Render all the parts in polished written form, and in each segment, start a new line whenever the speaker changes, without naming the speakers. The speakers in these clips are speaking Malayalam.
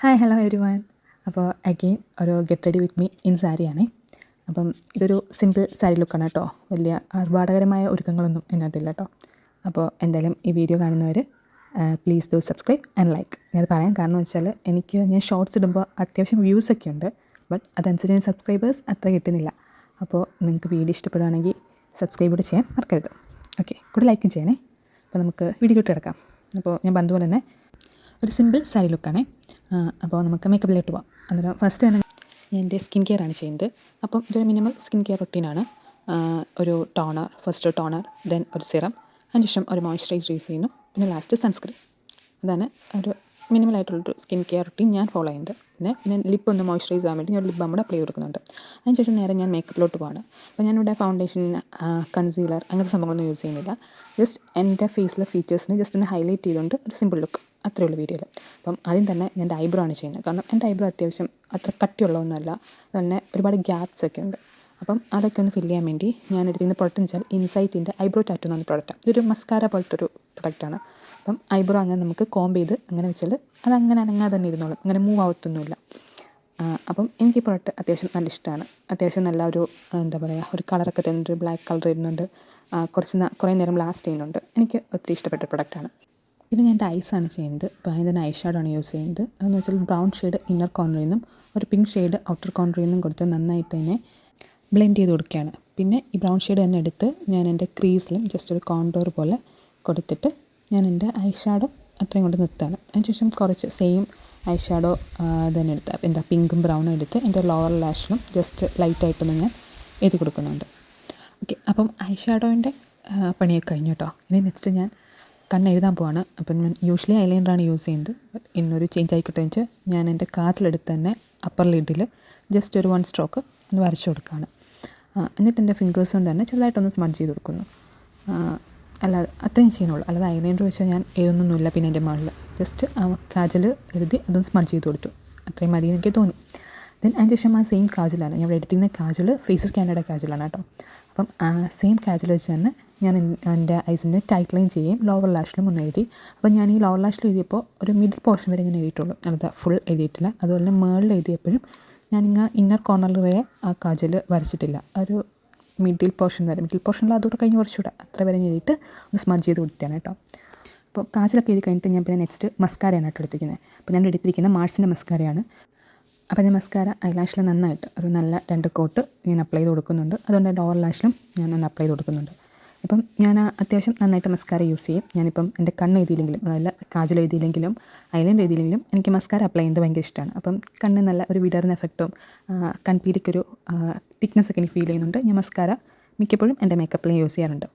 Hello everyone. അപ്പോൾ അഗെയിൻ ഒരു get ready with me in സാരിയാണേ. അപ്പം ഇതൊരു സിമ്പിൾ സാരി ലുക്കാണ് കേട്ടോ. വലിയ ആർഭാടകരമായ ഒരുക്കങ്ങളൊന്നും ഇതിനകത്തില്ല കേട്ടോ. അപ്പോൾ എന്തായാലും ഈ വീഡിയോ കാണുന്നവർ please do subscribe and like. ഞാനത് പറയാൻ കാരണം വെച്ചാൽ ഞാൻ ഷോർട്സ് ഇടുമ്പോൾ അത്യാവശ്യം വ്യൂസൊക്കെ ഉണ്ട്, ബട്ട് അതനുസരിച്ച് സബ്സ്ക്രൈബേഴ്സ് അത്ര കിട്ടുന്നില്ല. അപ്പോൾ നിങ്ങൾക്ക് വീഡിയോ ഇഷ്ടപ്പെടുകയാണെങ്കിൽ സബ്സ്ക്രൈബ് കൂടെ ചെയ്യാൻ മറക്കരുത്. ഓക്കെ, കൂടെ ലൈക്കും ചെയ്യണേ. അപ്പോൾ നമുക്ക് വീഡിയോ കിടക്കാം. അപ്പോൾ ഞാൻ പറഞ്ഞതുപോലെ തന്നെ ഒരു സിമ്പിൾ സാരി ലുക്കാണേ. അപ്പോൾ നമുക്ക് മേക്കപ്പിലോട്ട് പോകാം. അന്നേരം ഫസ്റ്റ് തന്നെ ഞാൻ എൻ്റെ സ്കിൻ കെയർ ആണ് ചെയ്യുന്നത്. അപ്പം ഇതൊരു മിനിമൽ സ്കിൻ കെയർ റൊട്ടീനാണ്. ഒരു ടോണർ, ഫസ്റ്റ് ടോണർ, ദെൻ ഒരു സിറം, അതിന് ശേഷം ഒരു മോയ്സ്ചറൈസർ യൂസ് ചെയ്യുന്നു, പിന്നെ ലാസ്റ്റ് സൺസ്ക്രീൻ. അതാണ് ഒരു മിനിമലായിട്ടുള്ളൊരു സ്കിൻ കെയർ റൊട്ടീൻ ഞാൻ ഫോളോ ചെയ്യുന്നത്. പിന്നെ ലിപ്പ് ഒന്ന് മോയ്സ്ചറൈസ് ചെയ്യാൻ വേണ്ടി ഞാൻ ലിപ്പ് ബാം കൂടെ അപ്ലൈ കൊടുക്കുന്നുണ്ട്. അതിന് ശേഷം നേരെ ഞാൻ മേക്കപ്പിലോട്ട് പോവാണ്. അപ്പോൾ ഞാനിവിടെ ഫൗണ്ടേഷൻ, കൺസീലർ അങ്ങനത്തെ സംഭവങ്ങളൊന്നും യൂസ് ചെയ്യുന്നില്ല. ജസ്റ്റ് എൻ്റെ ഫേസിലെ ഫീച്ചേഴ്സിന് ജസ്റ്റ് ഒന്ന് ഹൈലൈറ്റ് ചെയ്തുകൊണ്ട് ഒരു സിമ്പിൾ ലുക്ക്, അത്രയേ ഉള്ളൂ വീഡിയോയിൽ. അപ്പം ആദ്യം തന്നെ ഞാൻ എൻ്റെ ഐബ്രോ ആണ് ചെയ്യുന്നത്. കാരണം എൻ്റെ ഐബ്രോ അത്യാവശ്യം അത്ര കട്ടിയുള്ളതൊന്നുമല്ല, അതുതന്നെ ഒരുപാട് ഗ്യാപ്സ് ഒക്കെ ഉണ്ട്. അപ്പം അതൊക്കെ ഒന്ന് ഫില്ല് ചെയ്യാൻ വേണ്ടി ഞാൻ എടുത്തിരുന്ന പ്രൊഡക്റ്റ് എന്ന് വെച്ചാൽ ഇൻസൈറ്റിൻ്റെ ഐബ്രോ ടാറ്റു എന്ന് പറഞ്ഞ പ്രൊഡക്റ്റാണ്. ഇതൊരു മസ്കാര പോലത്തെ ഒരു പ്രൊഡക്റ്റാണ്. അപ്പം ഐബ്രോ അങ്ങനെ നമുക്ക് കോംബ് ചെയ്ത് അങ്ങനെ വെച്ചാൽ അതങ്ങനെ അനങ്ങാതെ തന്നെ ഇരുന്നോളും, അങ്ങനെ മൂവ് ആവത്തൊന്നുമില്ല. അപ്പം എനിക്ക് ഈ പ്രൊഡക്റ്റ് അത്യാവശ്യം നല്ല ഇഷ്ടമാണ്. അത്യാവശ്യം നല്ല ഒരു എന്താ പറയുക, ഒരു കളറൊക്കെ തരുന്നുണ്ട്, ബ്ലാക്ക് കളർ വരുന്നുണ്ട്, കുറേ നേരം ലാസ്റ്റ് ചെയ്യുന്നുണ്ട്. എനിക്ക് ഒത്തിരി ഇഷ്ടപ്പെട്ട പ്രൊഡക്റ്റാണ്. പിന്നെ ഞാൻ എൻ്റെ ഐസാണ് ചെയ്യുന്നത്. അപ്പോൾ അതിന് തന്നെ ഐ ഷാഡോ യൂസ് ചെയ്യുന്നത്. അതെന്ന് വെച്ചാൽ ബ്രൗൺ ഷെയ്ഡ് ഇന്നർ കോർണറിൽ നിന്നും ഒരു പിങ്ക് ഷെയ്ഡ് ഔട്ടർ കോർണറിൽ നിന്നും കൊടുത്ത് നന്നായിട്ട് തന്നെ ബ്ലെൻഡ് ചെയ്ത് കൊടുക്കുകയാണ്. പിന്നെ ഈ ബ്രൗൺ ഷെയ്ഡ് തന്നെ എടുത്ത് ഞാൻ എൻ്റെ ക്രീസിലും ജസ്റ്റ് ഒരു കോണ്ടോർ പോലെ കൊടുത്തിട്ട് ഞാൻ എൻ്റെ ഐ ഷാഡോ അത്രയും കൊണ്ട് നിർത്തുകയാണ്. അതിനുശേഷം കുറച്ച് സെയിം ഐ ഷാഡോ തന്നെ എടുത്ത് പിങ്കും ബ്രൗണും എടുത്ത് എൻ്റെ ലോവർ ലാഷിലും ജസ്റ്റ് ലൈറ്റായിട്ടൊന്ന് ഞാൻ എഴുതി കൊടുക്കുന്നുണ്ട്. ഓക്കെ, അപ്പം ഐ ഷാഡോൻ്റെ പണിയൊക്കെ കഴിഞ്ഞു കേട്ടോ. ഇനി നെക്സ്റ്റ് ഞാൻ കണ്ണെഴുതാൻ പോവാണ്. അപ്പം ഞാൻ യൂഷ്വലി ഐലൈനറാണ് യൂസ് ചെയ്യുന്നത്. ബട്ട് ഇന്നൊരു ചേഞ്ച് ആയിക്കോട്ടെ എന്ന് വെച്ചാൽ ഞാൻ എൻ്റെ കാജിലെടുത്ത് തന്നെ അപ്പർ ലിഡിൽ ജസ്റ്റ് ഒരു 1 സ്ട്രോക്ക് ഒന്ന് വരച്ചു കൊടുക്കുകയാണ്. എന്നിട്ട് എൻ്റെ ഫിംഗേഴ്സ് കൊണ്ട് തന്നെ ചെറുതായിട്ടൊന്ന് സ്മഡ്ജ് ചെയ്ത് കൊടുക്കുന്നു. അല്ലാതെ അത്രയും ചെയ്യുന്നുള്ളൂ. അല്ലാതെ ഐലൈനർ വെച്ചാൽ ഞാൻ എഴുതുന്നൊന്നുമില്ല. പിന്നെ എൻ്റെ മുകളിൽ ജസ്റ്റ് കാജൽ എഴുതി അതൊന്ന് സ്മഡ്ജ് ചെയ്ത് കൊടുത്തു. അത്രയും മതി എനിക്ക് തോന്നി. ദെൻ അതിന് ശേഷം ആ സെയിം കാജലാണ് ഞാൻ ഇവിടെ എടുത്തിരുന്ന കാജൽ ഫേസസ് കാനഡ കാജലാണ് കേട്ടോ. അപ്പം സെയിം കാജൽ വെച്ച് തന്നെ ഞാൻ എൻ്റെ ഐസിൻ്റെ ടൈറ്റ് ലൈൻ ചെയ്യുകയും ലോവർ ലാഷിലും ഒന്ന് എഴുതി. അപ്പം ഞാൻ ഈ ലോവർ ലാഷിൽ എഴുതിയപ്പോൾ ഒരു മിഡിൽ പോർഷൻ വരെ ഞാൻ എഴുതിയിട്ടുള്ളൂ, അല്ലാതെ ഫുൾ എഴുതിയിട്ടില്ല. അതുപോലെ തന്നെ മുകളിൽ എഴുതിയപ്പോഴും ഞാനിങ്ങനെ ഇന്നർ കോർണറിൽ വരെ ആ കാജൽ വരച്ചിട്ടില്ല. ഒരു മിഡിൽ പോർഷനിൽ അതോടെ കഴിഞ്ഞ് കുറച്ചുകൂടെ അത്ര വരെ ഞാൻ എഴുതിയിട്ട് ഒന്ന് സ്മഡ്ജ് ചെയ്ത് കൊടുത്തിട്ടാണ് കേട്ടോ. അപ്പോൾ കാജലൊക്കെ എഴുതി കഴിഞ്ഞിട്ട് ഞാൻ പിന്നെ നെക്സ്റ്റ് മസ്കാരയാണ് കേട്ടോ എടുത്തിരിക്കുന്നത്. അപ്പോൾ ഞാൻ എടുത്തിരിക്കുന്ന മാർസിൻ്റെ മസ്കാരയാണ്. അപ്പോൾ ഞാൻ മസ്കാര ഐലാഷിൽ നന്നായിട്ട് ഒരു നല്ല 2 കോട്ട് ഞാൻ അപ്ലൈ ചെയ്ത് കൊടുക്കുന്നുണ്ട്. അതുകൊണ്ട് എൻ്റെ ലോവർ ലാഷിലും ഞാനൊന്ന് അപ്ലൈ ചെയ്ത് കൊടുക്കുന്നുണ്ട്. അപ്പം ഞാൻ അത്യാവശ്യം നന്നായിട്ട് മസ്കാര യൂസ് ചെയ്യും. ഞാനിപ്പം എൻ്റെ കണ്ണ് എഴുതിയില്ലെങ്കിലും, അതല്ല കാജൽ എഴുതിയില്ലെങ്കിലും ഐലൈനർ എഴുതിയില്ലെങ്കിലും എനിക്ക് മസ്കാര അപ്ലൈ ചെയ്യുന്നത് ഭയങ്കര ഇഷ്ടമാണ്. അപ്പം കണ്ണ് നല്ല ഒരു വിടർന്ന എഫക്റ്റും കൺപീലിക്കൊരു തിക്നെസ് ഒക്കെ എനിക്ക് ഫീൽ ചെയ്യുന്നുണ്ട്. ഞാൻ മസ്കാര മിക്കപ്പോഴും എൻ്റെ മേക്കപ്പിൽ യൂസ് ചെയ്യാറുണ്ട്.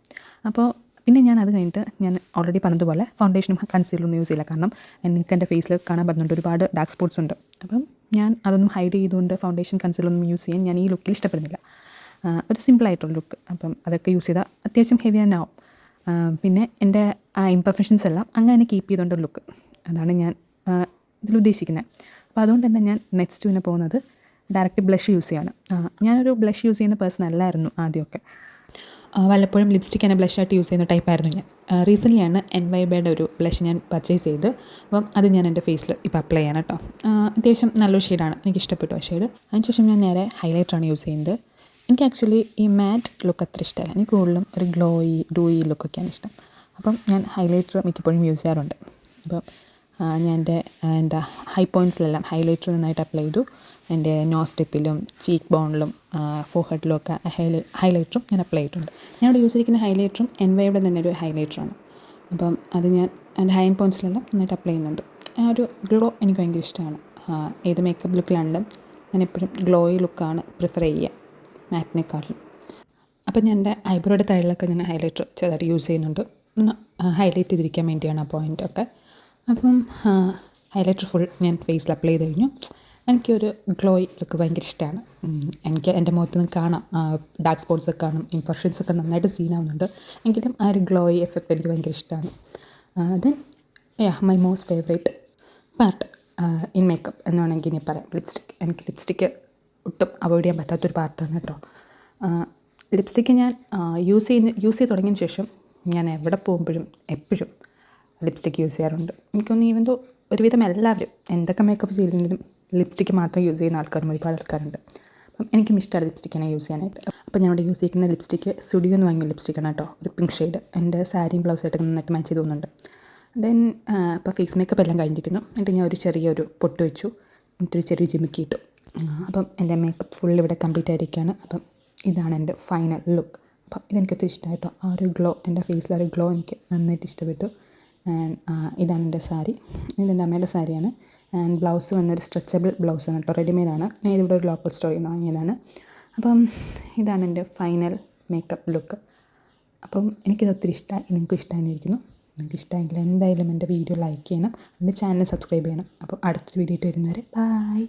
അപ്പോൾ പിന്നെ ഞാൻ അത് കഴിഞ്ഞിട്ട് ഞാൻ ഓൾറെഡി പറഞ്ഞതുപോലെ ഫൗണ്ടേഷനും കൺസീലറൊന്നും യൂസ് ചെയ്യില്ല. കാരണം എനിക്ക് എൻ്റെ ഫേസിൽ കാണാൻ പറ്റുന്നുണ്ട് ഒരുപാട് ഡാർക്ക് സ്പോട്ട്സ് ഉണ്ട്. അപ്പം ഞാൻ അതൊന്നും ഹൈഡ് ചെയ്തുകൊണ്ട് ഫൗണ്ടേഷൻ കൺസീലറൊന്നും യൂസ് ചെയ്യാൻ ഞാൻ ഈ ലുക്കിൽ ഇഷ്ടപ്പെടുന്നില്ല. ഒരു സിമ്പിളായിട്ടുള്ള ലുക്ക്. അപ്പം അതൊക്കെ യൂസ് ചെയ്താൽ അത്യാവശ്യം ഹെവി തന്നെ ആവും. പിന്നെ എൻ്റെ ആ ഇംപെർഫെക്ഷൻസ് എല്ലാം അങ്ങനെ കീപ്പ് ചെയ്തുകൊണ്ടൊരു ലുക്ക്, അതാണ് ഞാൻ ഇതിലുദ്ദേശിക്കുന്നത്. അപ്പോൾ അതുകൊണ്ട് തന്നെ ഞാൻ നെക്സ്റ്റ് പിന്നെ പോകുന്നത് ഡയറക്റ്റ് ബ്ലഷ് യൂസ് ചെയ്യാണ്. ഞാനൊരു ബ്ലഷ് യൂസ് ചെയ്യുന്ന പേഴ്സൺ അല്ലായിരുന്നു ആദ്യമൊക്കെ. വല്ലപ്പോഴും ലിപ്സ്റ്റിക് തന്നെ ബ്ലഷായിട്ട് യൂസ് ചെയ്യുന്ന ടൈപ്പായിരുന്നു ഞാൻ. റീസെൻ്റ്ലിയാണ് NYBയുടെ ഒരു ബ്ലഷ് ഞാൻ പർച്ചേസ് ചെയ്ത്. അപ്പം അത് ഞാൻ എൻ്റെ ഫേസിൽ ഇപ്പോൾ അപ്ലൈ ചെയ്യണം കേട്ടോ. അത്യാവശ്യം നല്ലൊരു ഷെയ്ഡാണ്, എനിക്ക് ഇഷ്ടപ്പെട്ടു ആ ഷെയ്ഡ്. അതിനുശേഷം ഞാൻ നേരെ ഹൈലൈറ്ററാണ് യൂസ് ചെയ്യുന്നത്. എനിക്ക് ആക്ച്വലി ഈ മാറ്റ് ലുക്ക് അത്ര ഇഷ്ടമല്ല. എനിക്ക് കൂടുതലും ഒരു ഡൂയി ലുക്കൊക്കെയാണ് ഇഷ്ടം. അപ്പം ഞാൻ ഹൈലൈറ്റർ മിക്കപ്പോഴും യൂസ് ചെയ്യാറുണ്ട്. അപ്പം ഞാൻ എൻ്റെ ഹൈ പോയിൻറ്റ്സിലെല്ലാം ഹൈലൈറ്റർ നന്നായിട്ട് അപ്ലൈ ചെയ്തു. എൻ്റെ നോസ് ടിപ്പിലും ചീക്ക് ബോണിലും ഫോർഹെഡിലും ഒക്കെ ഹൈലൈറ്ററും ഞാൻ അപ്ലൈ ചെയ്തിട്ടുണ്ട്. ഞാൻ ഇവിടെ യൂസ് ചെയ്തിരിക്കുന്ന ഹൈലൈറ്ററും NYയുടെ തന്നെ ഒരു ഹൈലൈറ്ററാണ്. അപ്പം അത് ഞാൻ എൻ്റെ ഹൈ പോയിൻറ്റ്സിലെല്ലാം നന്നായിട്ട് അപ്ലൈ ചെയ്യുന്നുണ്ട്. ആ ഒരു ഗ്ലോ എനിക്ക് ഭയങ്കര ഇഷ്ടമാണ്. ഏത് മേക്കപ്പ് ലുക്കിലാണെങ്കിലും ഞാൻ എപ്പോഴും ഗ്ലോയി ലുക്കാണ് പ്രിഫർ ചെയ്യുക മാറ്റിനെക്കാട്ടിലും. അപ്പം ഞാൻ എൻ്റെ ഐബ്രോയുടെ തഴലൊക്കെ ഞാൻ ഹൈലൈറ്റർ ചെറുതായിട്ട് യൂസ് ചെയ്യുന്നുണ്ട്, ഒന്ന് ഹൈലൈറ്റ് ചെയ്തിരിക്കാൻ വേണ്ടിയാണ് ആ പോയിൻ്റൊക്കെ. അപ്പം ഹൈലൈറ്റർ ഫുൾ ഞാൻ ഫേസിൽ അപ്ലൈ ചെയ്ത് കഴിഞ്ഞു. എനിക്കൊരു ഗ്ലോയി ലുക്ക് ഭയങ്കര ഇഷ്ടമാണ്. എനിക്ക് എൻ്റെ മുഖത്ത് നിന്ന് കാണാം ഡാർക്ക് സ്പോട്ട്സൊക്കെ കാണും, ഇംപ്രഷൻസൊക്കെ നന്നായിട്ട് സീനാവുന്നുണ്ട്. എങ്കിലും ആ ഒരു ഗ്ലോയി എഫക്റ്റ് എനിക്ക് ഭയങ്കര ഇഷ്ടമാണ്. Then my most favourite part in makeup എന്ന് വേണമെങ്കിൽ ഇനി പറയാം, ലിപ്സ്റ്റിക്ക്. എനിക്ക് ലിപ്സ്റ്റിക്ക് ഒട്ടും അവോയ്ഡ് ചെയ്യാൻ പറ്റാത്തൊരു പാർട്ടാണ് കേട്ടോ. ലിപ്സ്റ്റിക്ക് ഞാൻ യൂസ് ചെയ്ത് തുടങ്ങിയതിന് ശേഷം ഞാൻ എവിടെ പോകുമ്പോഴും എപ്പോഴും ലിപ്സ്റ്റിക്ക് യൂസ് ചെയ്യാറുണ്ട്. എനിക്കൊന്ന് ഈവൻ ദോ ഒരുവിധം എല്ലാവരും എന്തൊക്കെ മേക്കപ്പ് ചെയ്തില്ലെങ്കിലും ലിപ്സ്റ്റിക്ക് മാത്രം യൂസ് ചെയ്യുന്ന ആൾക്കാരും ഒരുപാട് ആൾക്കാരുണ്ട്. അപ്പം എനിക്കും ഇഷ്ടമാണ് ലിപ്സ്റ്റിക്കിനെ യൂസ് ചെയ്യാനായിട്ട്. അപ്പോൾ ഞാനിവിടെ യൂസ് ചെയ്യുന്ന ലിപ്സ്റ്റിക്ക് സ്റ്റുഡിയോ എന്ന് വാങ്ങിയ ലിപ്സ്റ്റിക്കാണ് കേട്ടോ, ഒരു പിങ്ക് ഷെയ്ഡ്. എൻ്റെ സാരിയും ബ്ലൗസായിട്ട് നന്നായിട്ട് മാച്ച് ചെയ്ത് തോന്നുന്നുണ്ട്. ദെൻ അപ്പോൾ ഫേസ് മേക്കപ്പ് എല്ലാം കഴിഞ്ഞിരിക്കുന്നു. എന്നിട്ട് ഞാൻ ഒരു ചെറിയൊരു പൊട്ട് വെച്ചു, എന്നിട്ടൊരു ചെറിയ ജിമിക്കി ഇട്ടു. അപ്പം എൻ്റെ മേക്കപ്പ് ഫുൾ ഇവിടെ കംപ്ലീറ്റ് ആയിരിക്കുകയാണ്. അപ്പം ഇതാണ് എൻ്റെ ഫൈനൽ ലുക്ക്. അപ്പം ഇതെനിക്കൊത്തിരി ഇഷ്ടമായിട്ടോ, ആ ഒരു ഗ്ലോ, എൻ്റെ ഫേസിൽ ആ ഒരു ഗ്ലോ എനിക്ക് നന്നായിട്ട് ഇഷ്ടപ്പെട്ടു. ആൻഡ് ഇതാണ് എൻ്റെ സാരി, ഇതെൻ്റെ അമ്മയുടെ സാരിയാണ്. ആൻഡ് ബ്ലൗസ് വന്നൊരു സ്ട്രെച്ചബിൾ ബ്ലൗസാണ് കേട്ടോ, റെഡിമെയ്ഡാണ്. ഞാൻ ഇതിവിടെ ഒരു ലോക്കൽ സ്റ്റോറിൽ നിന്ന് വാങ്ങിയതാണ്. അപ്പം ഇതാണ് എൻ്റെ ഫൈനൽ മേക്കപ്പ് ലുക്ക്. അപ്പം എനിക്കിത് ഒത്തിരി ഇഷ്ടമായി, നിങ്ങൾക്കും ഇഷ്ടമായിരിക്കുന്നു. നിങ്ങൾക്ക് ഇഷ്ടമെങ്കിൽ എന്തായാലും എൻ്റെ വീഡിയോ ലൈക്ക് ചെയ്യണം, എൻ്റെ ചാനൽ സബ്സ്ക്രൈബ് ചെയ്യണം. അപ്പോൾ അടുത്തൊരു വീഡിയോ ഇട്ട് വരുന്നവരെ ബൈ.